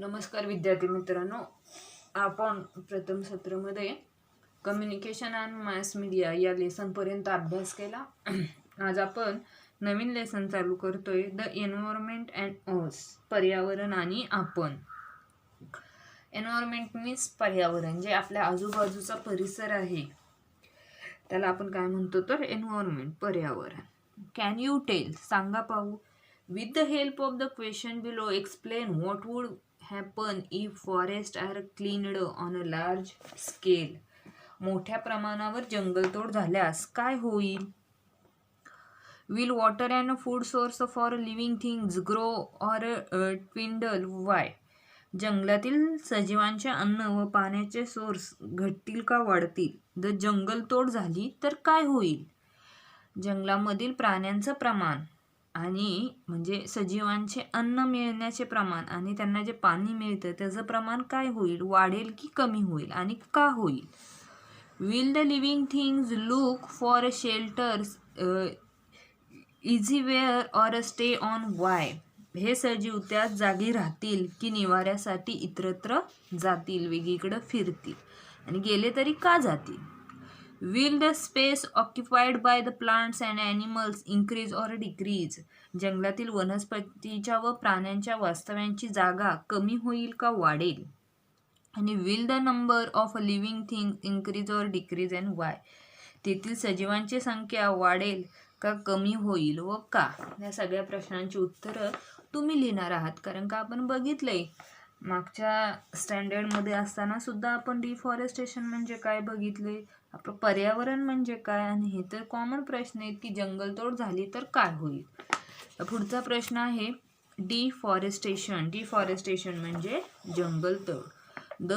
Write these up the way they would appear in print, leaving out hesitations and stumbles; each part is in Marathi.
नमस्कार विद्यार्थी मित्रांनो, आपण प्रथम सत्रामध्ये कम्युनिकेशन अँड मास मीडिया या लेसनपर्यंत अभ्यास केला. आज आपण नवीन लेसन चालू करतोय, द एन्व्हायरमेंट अँड अस, पर्यावरण आणि आपण. एन्व्हायरमेंट मीन्स पर्यावरण, जे आपल्या आजूबाजूचा परिसर आहे त्याला आपण काय म्हणतो तर एन्व्हायरमेंट, पर्यावरण. कॅन यू टेल, सांगा पाहू. With the help of the question below, explain what would happen if forests are cleaned on a large scale. मोठ्या प्रमाणावर जंगलतोड झाल्यास काय होईल? Will water and food source for living things grow or dwindle? Why? जंगलातील सजीवांचे अन्न व पाण्याचे सोर्स घटतील का वाढतील? जर जंगलतोड झाली तर काय होईल? जंगलामधील प्राण्यांचं प्रमाण आणि म्हणजे सजीवांचे अन्न मिळण्याचे प्रमाण आणि त्यांना जे पाणी मिळतं त्याचं प्रमाण काय होईल? वाढेल की कमी होईल आणि का होईल? Will the living things look for shelters elsewhere or stay on why? हे सजीव त्याच जागी राहतील की निवाऱ्यासाठी इतरत्र जातील, वेगळीकडे फिरतील, आणि गेले तरी का जातील? Will the space occupied by the plants and animals increase or decrease? जंगलातील वनस्पतीच्या व प्राण्यांच्या वास्तव्यांची जागा कमी होईल का वाढेल? आणि will the number of living things increase or decrease and why? तेथील सजीवांची संख्या वाढेल का कमी होईल व का? या सगळ्या प्रश्नांची उत्तरं तुम्ही लिहिणार आहात, कारण का आपण बघितलंय मागच्या स्टँडर्डमध्ये असताना सुद्धा आपण डिफॉरेस्टेशन म्हणजे काय बघितले, आपलं पर्यावरण म्हणजे काय, आणि हे तर कॉमन प्रश्न आहेत की जंगलतोड झाली तर काय होईल. पुढचा प्रश्न आहे डिफॉरेस्टेशन. डिफॉरेस्टेशन म्हणजे जंगलतोड. The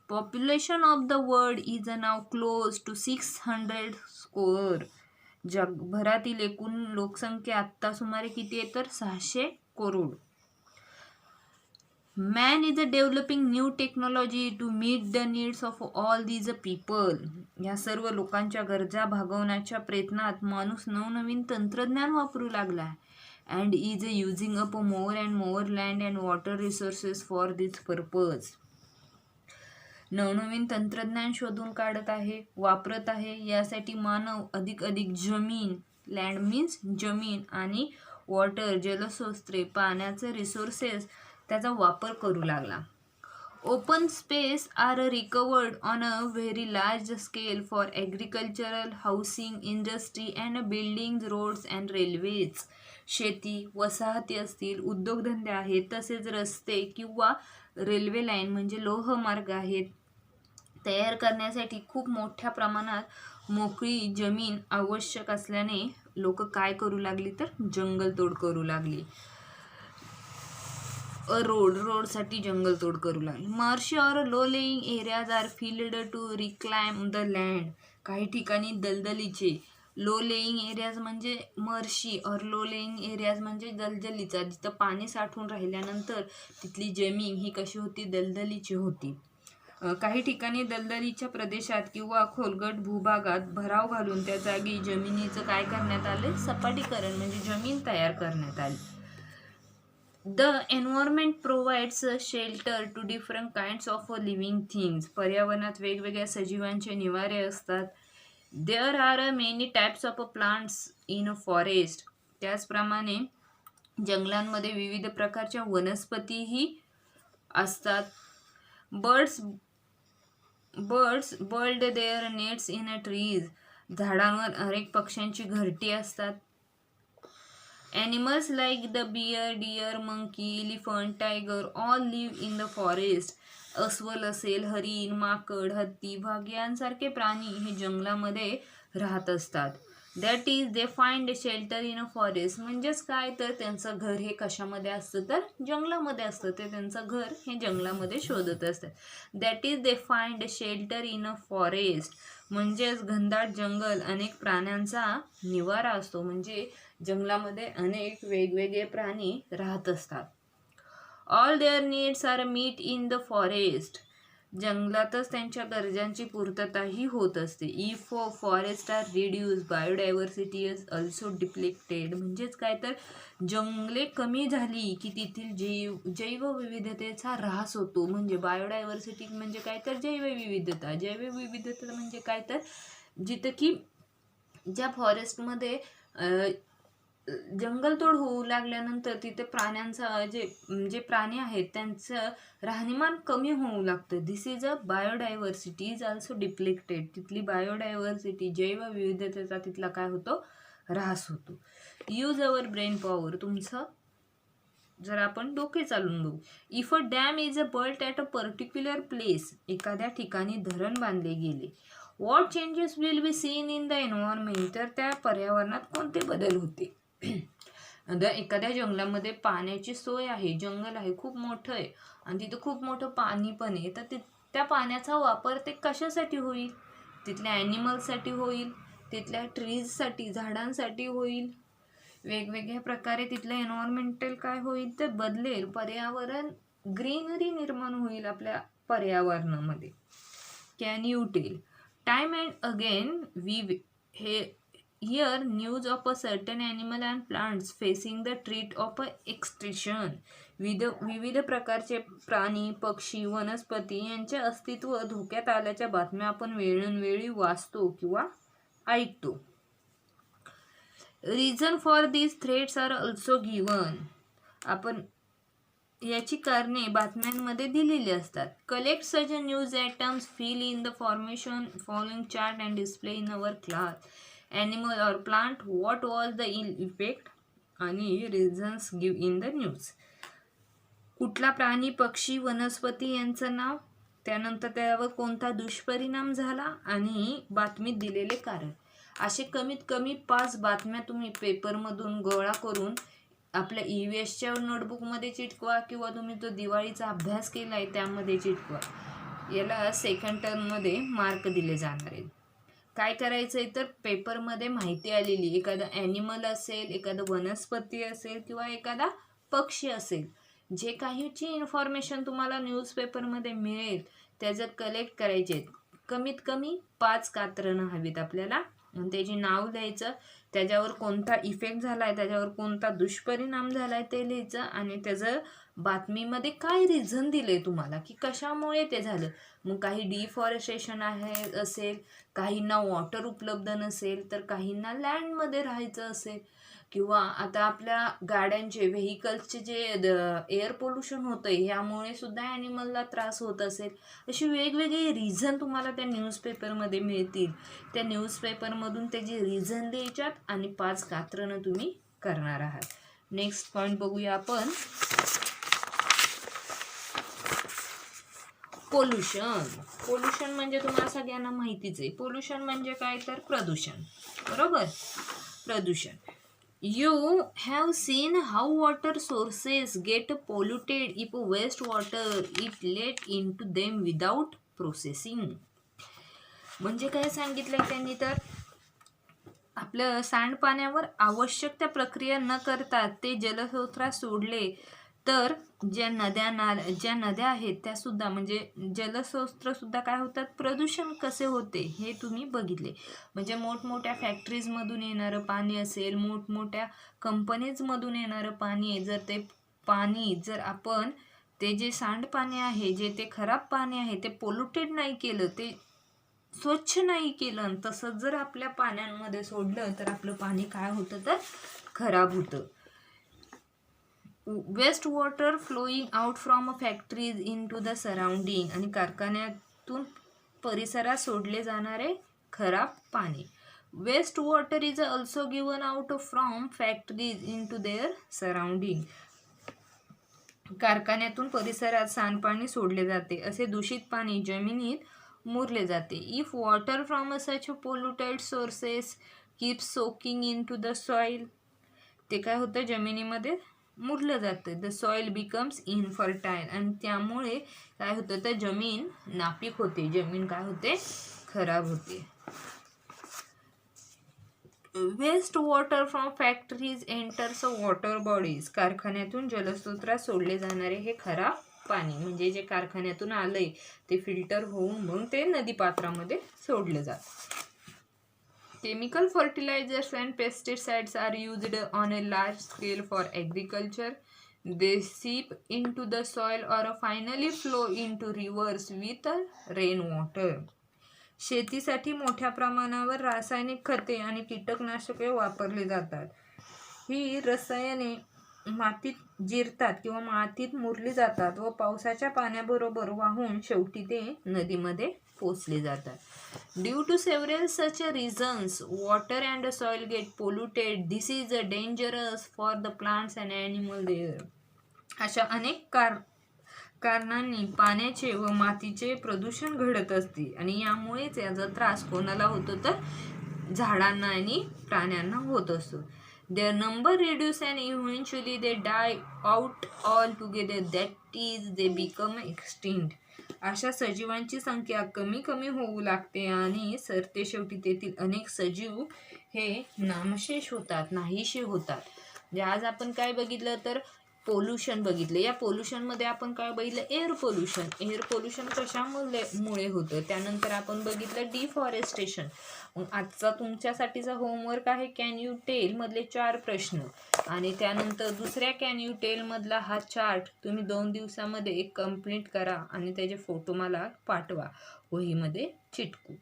population of the world is now close to 600 crore. जगभरातील एकूण लोकसंख्या आत्ता सुमारे किती आहे तर 600 crore. Man is developing new technology to meet the needs of all these people. या सर्व लोकांच्या गरजा भागवण्याच्या प्रयत्नात माणूस नवनवीन तंत्रज्ञान वापरू लागला. And is using up more and more land and water resources for this purpose. नवनवीन तंत्रज्ञान शोधून काढत आहे, वापरत आहे, यासाठी मानव अधिक जमीन, लँड मीन्स जमीन, आणि वॉटर जलस्रोते, पाण्याचे रिसोर्सेस, त्याचा वापर करू लागला. Open space are recovered on a very large scale for agricultural, housing, industry and building, roads and railways. शेती, वसाहती असतील, उद्योगधंदे आहेत, तसेच रस्ते किंवा रेल्वे लाईन म्हणजे लोहमार्ग आहेत तयार करण्यासाठी खूप मोठ्या प्रमाणात मोकळी जमीन आवश्यक असल्याने लोक काय करू लागली तर जंगलतोड करू लागली. रोडसाठी जंगलतोड करू लागली. Marsh or low lying areas are filled to reclaim the land. काही ठिकाणी दलदलीचे, लो लेईंग एरियाज म्हणजे मर्शी, और लो लेईंग एरियाज म्हणजे दलदलीचा, जिथं पाणी साठून राहिल्यानंतर तिथली जमीन ही कशी होती, दलदलीची होती. काही ठिकाणी दलदलीच्या प्रदेशात किंवा खोलगट भूभागात भराव घालून त्या जागी जमिनीचं काय करण्यात आले, सपाटीकरण म्हणजे जमीन तयार करण्यात आली. The environment provides shelter to different kinds of living things. पर्यावरणात वेगवेगळ्या सजीवांचे निवारे असतात. There are many types of plants in forest. त्याचप्रमाणे जंगलांमध्ये विविध प्रकारच्या वनस्पतीही असतात. Birds build their nets in trees. झाडांवर अनेक पक्ष्यांची घरटी असतात. Animals like the bear, deer, monkey, elephant, tiger all live in the forest. अस्वल असेल, हरिण, माकड, हत्ती, वाघ यांसारखे प्राणी हे जंगलामध्ये राहत असतात. That is they find shelter in a forest. म्हणजेच काय तर त्यांचं घर हे कशामध्ये असतं तर जंगलामध्ये असतं. ते त्यांचं घर हे जंगलामध्ये शोधत असतात. That is they find shelter in a forest म्हणजेच घनदाट जंगल अनेक प्राण्यांचा निवारा असतो. म्हणजे जंगलामध्ये अनेक वेगवेगळे प्राणी राहत असतात. All their needs are met in the forest. जंगलातच त्यांच्या गरजांची पूर्तताही होत असते. If forest are reduce biodiversity is also depleted. म्हणजेच काय तर जंगले कमी झाली की तेथील जैवविविधतेचा ह्रास होतो. म्हणजे बायोडायव्हर्सिटी म्हणजे काय तर जैवविविधता. जैवविविधता म्हणजे काय तर जिथं की ज्या फॉरेस्टमध्ये जंगलतोड होऊ लागल्यानंतर तिथे प्राण्यांचा जे प्राणी आहेत त्यांचं राहणीमान कमी होऊ लागतं. This is a biodiversity is also depleted. तिथली बायोडायव्हर्सिटी जैवविविधतेचा तिथला काय होतो, ऱ्हास होतो. Use our brain power. तुमचं जर आपण डोके चालून बघू. If a dam is a built at a particular place. एखाद्या ठिकाणी धरण बांधले गेले. What changes will be seen in the environment. तर त्या पर्यावरणात कोणते बदल होते. एखाद्या जंगलामध्ये पाण्याची सोय आहे, जंगल आहे, खूप मोठं आहे आणि तिथं खूप मोठं पाणी पण आहे, तर त्या पाण्याचा वापर ते कशासाठी होईल. तिथल्या ॲनिमल्ससाठी होईल, तिथल्या ट्रीजसाठी झाडांसाठी होईल. वेगवेगळ्या प्रकारे तिथलं एन्व्हायरमेंटल काय होईल तर बदलेल. पर्यावरण ग्रीनरी निर्माण होईल आपल्या पर्यावरणामध्ये. Can you tell. Time and again we here news of a certain animal and plants facing the threat of extinction. विविध प्रकारचे प्राणी, पक्षी, वनस्पती यांचे अस्तित्व धोक्यात आल्याच्या बातम्या आपण वेळोवेळी वाचतो किंवा ऐकतो. Reason for these threats are also given. आपण याची कारणे बातम्यांमध्ये दिलेली असतात. Collect such news items, fill in the formation following chart and display in our class. Animal or plant, what was the effect आणि reasons give in the news. कुठला प्राणी, पक्षी, वनस्पती यांचं नाव, त्यानंतर त्यावर कोणता दुष्परिणाम झाला आणि बातमीत दिलेले कारण. असे कमीत कमी 5 बातम्या तुम्ही पेपरमधून गोळा करून आपल्या EVSच्या नोटबुकमध्ये चिटकवा किंवा तुम्ही जो दिवाळीचा अभ्यास केला आहे त्यामध्ये चिटकवा. याला सेकंड टर्ममध्ये मार्क दिले जाणार आहेत. काय करायचं आहे तर पेपरमध्ये माहिती आलेली एखादा ॲनिमल असेल, एखादं वनस्पती असेल किंवा एखादा पक्षी असेल, जे काहीची इन्फॉर्मेशन तुम्हाला न्यूजपेपरमध्ये मिळेल त्याचं कलेक्ट करायचे आहेत. कमीत कमी 5 कात्रणं हवीत आपल्याला. त्याची नाव द्यायचं, त्याच्यावर कोणता इफेक्ट झाला आहे, त्याच्यावर कोणता दुष्परिणाम झाला आहे ते लिहायचं आणि त्याचं बातमीमध्ये काय रिझन दिलं आहे तुम्हाला की कशामुळे ते झालं. मग काही डिफॉरेस्टेशन आहे असेल, काहींना वॉटर उपलब्ध नसेल, तर काहींना लँडमध्ये राहायचं असेल, किंवा आता आपल्या गाड्यांचे व्हेकल्सचे जे एअर पोल्युशन होतं आहे ह्यामुळे सुद्धा ॲनिमलला त्रास होत असेल. अशी वेगवेगळी रिझन तुम्हाला त्या न्यूजपेपरमध्ये मिळतील. त्या न्यूजपेपरमधून त्याची रिझन द्यायच्यात आणि 5 कात्रणं तुम्ही करणार आहात. नेक्स्ट पॉईंट बघूया आपण. पोल्युशन. पोल्युशन म्हणजे तुम्हाला सगळ्यांना माहितीच आहे. पोल्युशन म्हणजे काय तर प्रदूषण, बरोबर. प्रदूषण. You have seen how water sources get polluted if waste water is let into them without processing. म्हणजे काय सांगितलंय त्यांनी तर आपलं सांडपाण्यावर आवश्यक त्या प्रक्रिया न करता ते जलस्रोतात सोडले तर ज्या नद्या आहेत त्या सुद्धा म्हणजे जलस्रोत सुद्धा काय होतात, प्रदूषण कसे होते हे तुम्ही बघितले. म्हणजे मोठमोठ्या फॅक्टरीजमधून येणारं पाणी असेल, मोठमोठ्या कंपनीजमधून येणारं पाणी आहे, जर ते पाणी जर आपण ते जे सांडपाणी आहे, जे ते खराब पाणी आहे ते पोल्युटेड नाही केलं, ते स्वच्छ नाही केलं, तसंच जर आपल्या पाण्यांमध्ये सोडलं तर आपलं पाणी काय होतं तर खराब होतं. Waste water flowing out from a factories in to the surrounding. आणि कारखान्यातून परिसरात सोडले जाणारे खराब पाणी. Waste water is also given out from factories into their surrounding. कारखान्यातून परिसरात सांडपाणी सोडले जाते. असे दूषित पाणी जमिनीत मुरले जाते. If water from such polluted sources keep soaking in to the soil. ते काय होतं, जमिनीमध्ये मुरलं जातं. The soil becomes infertile. आणि त्यामुळे काय होतं तर जमीन नापीक होते, जमीन काय होते, खराब होते. Waste water from factories enters water bodies. कारखान्यातून जलस्रोतात सोडले जाणारे हे खराब पाणी म्हणजे जे कारखान्यातून आलंय ते फिल्टर होऊन मग ते नदीपात्रामध्ये सोडलं जातं. Chemical fertilizers and pesticides are used on a large scale for agriculture. They seep into the soil or finally flow into rivers with rainwater. शेतीसाठी मोठ्या प्रमाणावर रासायनिक खते आणि कीटकनाशके वापरली जातात. ही रसायने मातीत जिरतात किंवा मातीत मुरली जातात व पावसाच्या पाण्याबरोबर वाहून शेवटी ते नदीमध्ये पोचले जातात. Due to several such reasons water and soil get polluted. This is dangerous for the plants and animal there. अशा अनेक कारणांनी पाण्याचे व मातीचे प्रदूषण घडत असते आणि यामुळेच याचा त्रास कोणाला होतो तर झाडांना आणि प्राण्यांना होत असतो. Their number reduce and eventually they die out altogether. That is, they become extinct. अशा सजीवांची संख्या कमी कमी होऊ लागते आणि सरते शेवटी तेथील अनेक सजीव हे नामशेष होतात, नाहीसे होतात. म्हणजे आज आपण काय बघितलं तर पोल्युशन बघितलं. या पोल्युशनमध्ये आपण काय बघितलं? Air pollution. एअर पोल्युशन कशामुळे होतं? त्यानंतर आपण बघितलं डिफॉरेस्टेशन. मग आजचा तुमच्यासाठीचा होमवर्क आहे कॅन यू टेल मधले 4 प्रश्न आणि त्यानंतर दुसऱ्या कॅन यू टेल मधला हा चार्ट तुम्ही 2 दिवसामध्ये कंप्लीट करा आणि त्याचे फोटो मला पाठवा, वहीमध्ये चिटकू.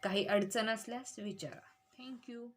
काही अडचण असल्यास विचारा. थँक्यू.